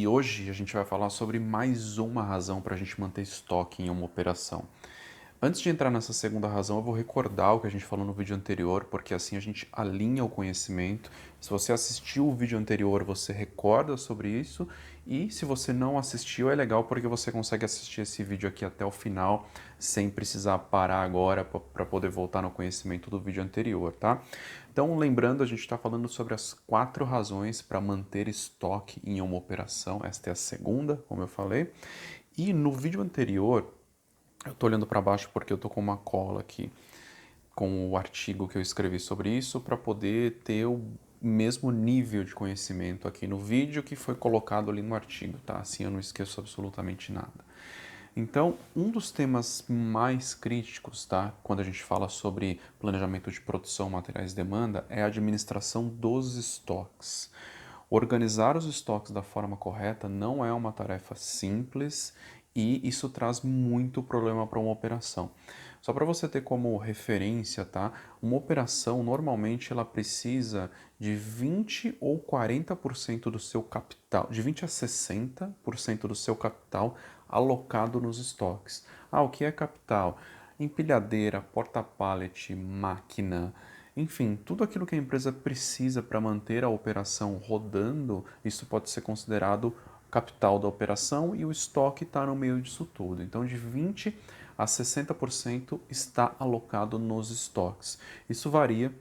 hoje a gente vai falar sobre mais uma razão para a gente manter estoque em uma operação. Antes de entrar nessa segunda razão, eu vou recordar o que a gente falou no vídeo anterior, porque assim a gente alinha o conhecimento. Se você assistiu o vídeo anterior, você recorda sobre isso, e se você não assistiu, é legal porque você consegue assistir esse vídeo aqui até o final, sem precisar parar agora para poder voltar no conhecimento do vídeo anterior, tá? Então, lembrando, a gente está falando sobre as 4 razões para manter estoque em uma operação. Esta é a segunda, como eu falei. E no vídeo anterior, eu estou olhando para baixo porque eu estou com uma cola aqui com o artigo que eu escrevi sobre isso para poder ter o mesmo nível de conhecimento aqui no vídeo que foi colocado ali no artigo, tá? Assim eu não esqueço absolutamente nada. Então, um dos temas mais críticos, tá, quando a gente fala sobre planejamento de produção, materiais e demanda, é a administração dos estoques. Organizar os estoques da forma correta não é uma tarefa simples e isso traz muito problema para uma operação. Só para você ter como referência, tá? Uma operação normalmente ela precisa de 20 ou 40% do seu capital, de 20 a 60% do seu capital alocado nos estoques. Ah, o que é capital? Empilhadeira, porta-pallet, máquina, enfim, tudo aquilo que a empresa precisa para manter a operação rodando, isso pode ser considerado capital da operação e o estoque está no meio disso tudo. Então, de 20 a 60% está alocado nos estoques. Isso varia,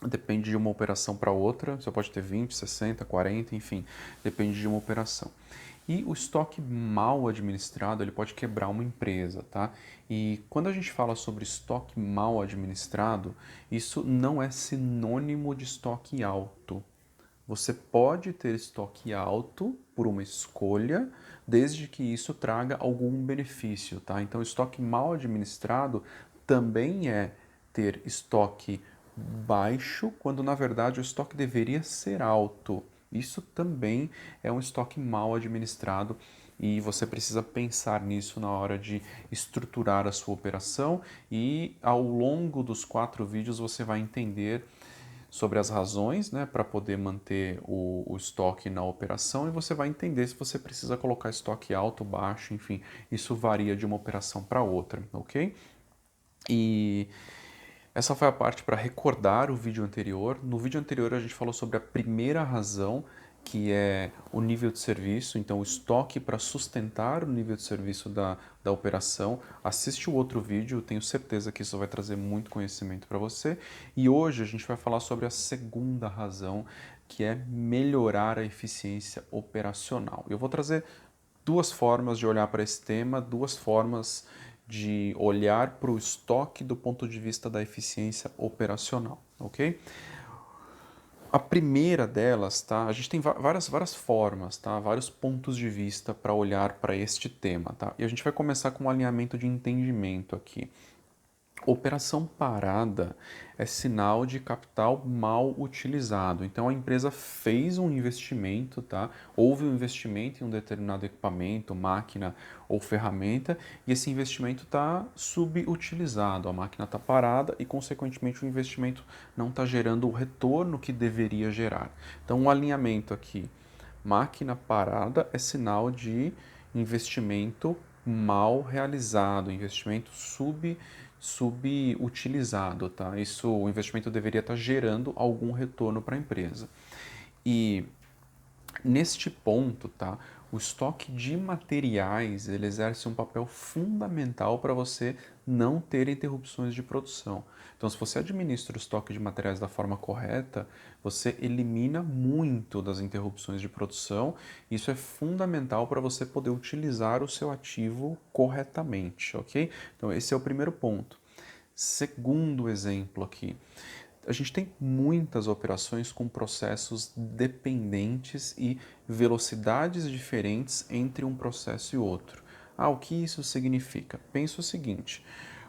depende de uma operação para outra, você pode ter 20, 60, 40, enfim, depende de uma operação. E o estoque mal administrado, ele pode quebrar uma empresa, tá? E quando a gente fala sobre estoque mal administrado, isso não é sinônimo de estoque alto. Você pode ter estoque alto por uma escolha, desde que isso traga algum benefício, tá? Então, estoque mal administrado também é ter estoque baixo, quando na verdade o estoque deveria ser alto. Isso também é um estoque mal administrado e você precisa pensar nisso na hora de estruturar a sua operação e ao longo dos 4 vídeos você vai entender sobre as razões, né, para poder manter o estoque na operação e você vai entender se você precisa colocar estoque alto, baixo, enfim, isso varia de uma operação para outra, ok? E essa foi a parte para recordar o vídeo anterior. No vídeo anterior a gente falou sobre a primeira razão, que é o nível de serviço, então o estoque para sustentar o nível de serviço da operação. Assiste o outro vídeo, tenho certeza que isso vai trazer muito conhecimento para você. E hoje a gente vai falar sobre a segunda razão, que é melhorar a eficiência operacional. Eu vou trazer 2 formas de olhar para esse tema, 2 formas de olhar para o estoque do ponto de vista da eficiência operacional, ok? A primeira delas, tá? A gente tem várias formas, tá? Vários pontos de vista para olhar para este tema, tá? E a gente vai começar com um alinhamento de entendimento aqui. Operação parada é sinal de capital mal utilizado. Então a empresa fez um investimento, tá? Houve um investimento em um determinado equipamento, máquina ou ferramenta, e esse investimento está subutilizado. A máquina está parada e, consequentemente, o investimento não está gerando o retorno que deveria gerar. Então, um alinhamento aqui. Máquina parada é sinal de investimento mal realizado, investimento subutilizado, tá? Isso, o investimento deveria estar gerando algum retorno para a empresa. E neste ponto, tá? O estoque de materiais ele exerce um papel fundamental para você não ter interrupções de produção. Então, se você administra o estoque de materiais da forma correta, você elimina muito das interrupções de produção. Isso é fundamental para você poder utilizar o seu ativo corretamente, ok? Então, esse é o primeiro ponto. Segundo exemplo aqui, a gente tem muitas operações com processos dependentes e velocidades diferentes entre um processo e outro. Ah, o que isso significa? Pensa o seguinte: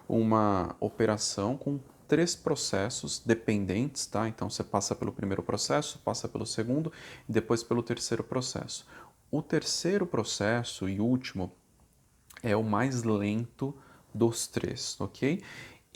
uma operação com 3 processos dependentes, tá? Então você passa pelo primeiro processo, passa pelo segundo e depois pelo terceiro processo. O terceiro processo e último é o mais lento dos 3, ok?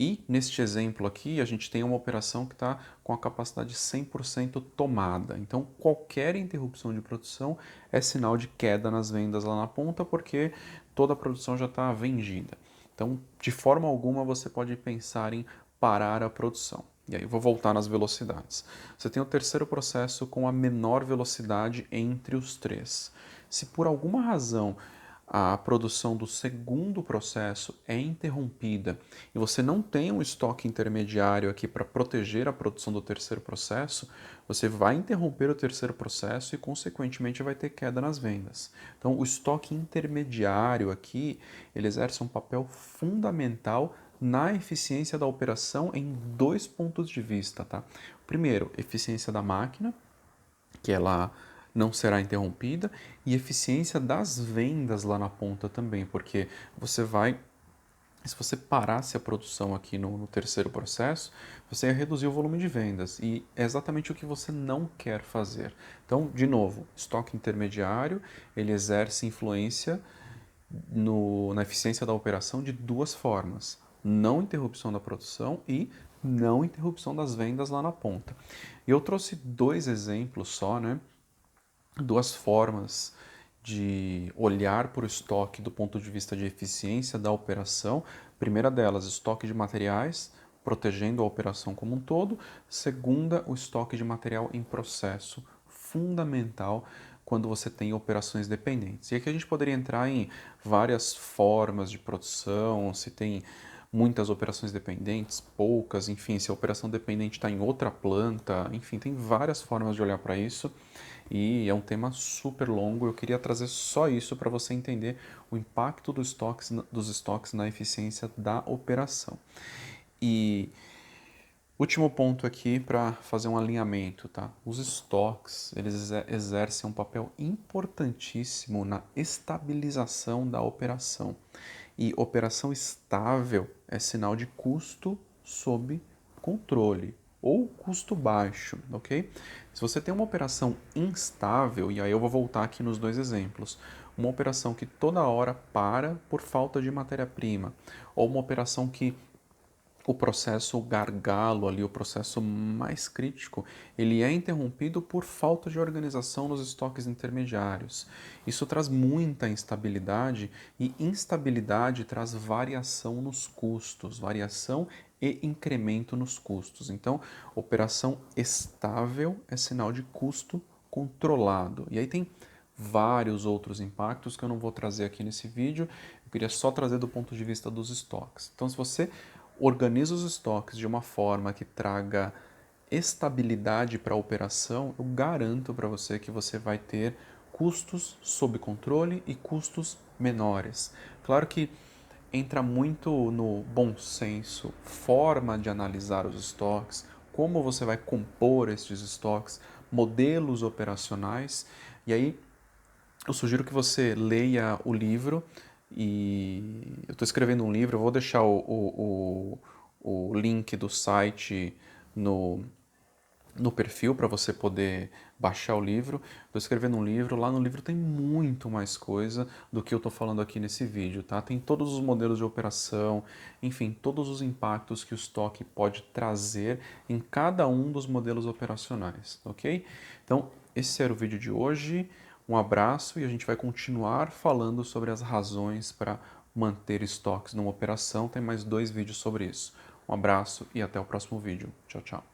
E neste exemplo aqui, a gente tem uma operação que está com a capacidade 100% tomada. Então, qualquer interrupção de produção é sinal de queda nas vendas lá na ponta, porque toda a produção já está vendida. Então, de forma alguma, você pode pensar em parar a produção. E aí eu vou voltar nas velocidades. Você tem o terceiro processo com a menor velocidade entre os três. Se por alguma razão a produção do segundo processo é interrompida e você não tem um estoque intermediário aqui para proteger a produção do terceiro processo, você vai interromper o terceiro processo e, consequentemente, vai ter queda nas vendas. Então, o estoque intermediário aqui, ele exerce um papel fundamental na eficiência da operação em dois pontos de vista, tá? Primeiro, eficiência da máquina, que ela não será interrompida, e eficiência das vendas lá na ponta também, porque você vai, se você parasse a produção aqui no terceiro processo, você ia reduzir o volume de vendas, e é exatamente o que você não quer fazer. Então, de novo, estoque intermediário, ele exerce influência na eficiência da operação de duas formas: não interrupção da produção e não interrupção das vendas lá na ponta. E eu trouxe dois exemplos só, né? Duas formas de olhar para o estoque do ponto de vista de eficiência da operação. Primeira delas, estoque de materiais, protegendo a operação como um todo. Segunda, o estoque de material em processo, fundamental quando você tem operações dependentes. E aqui a gente poderia entrar em várias formas de produção, se tem muitas operações dependentes, poucas, enfim, se a operação dependente está em outra planta, enfim, tem várias formas de olhar para isso e é um tema super longo. Eu queria trazer só isso para você entender o impacto dos estoques na eficiência da operação. E último ponto aqui para fazer um alinhamento, tá? Os estoques, eles exercem um papel importantíssimo na estabilização da operação. E operação estável é sinal de custo sob controle ou custo baixo, ok? Se você tem uma operação instável, e aí eu vou voltar aqui nos dois exemplos, uma operação que toda hora para por falta de matéria-prima, ou uma operação que o processo gargalo ali, o processo mais crítico, ele é interrompido por falta de organização nos estoques intermediários. Isso traz muita instabilidade e instabilidade traz variação nos custos, variação e incremento nos custos. Então, operação estável é sinal de custo controlado. E aí tem vários outros impactos que eu não vou trazer aqui nesse vídeo, eu queria só trazer do ponto de vista dos estoques. Então, se você organiza os estoques de uma forma que traga estabilidade para a operação, eu garanto para você que você vai ter custos sob controle e custos menores. Claro que entra muito no bom senso, forma de analisar os estoques, como você vai compor esses estoques, modelos operacionais, e aí eu sugiro que você leia o livro. E eu estou escrevendo um livro, eu vou deixar o link do site no perfil para você poder baixar o livro. Estou escrevendo um livro, lá no livro tem muito mais coisa do que eu estou falando aqui nesse vídeo, tá? Tem todos os modelos de operação, enfim, todos os impactos que o estoque pode trazer em cada um dos modelos operacionais, ok? Então, esse era o vídeo de hoje. Um abraço e a gente vai continuar falando sobre as razões para manter estoques numa operação. Tem mais 2 vídeos sobre isso. Um abraço e até o próximo vídeo. Tchau, tchau.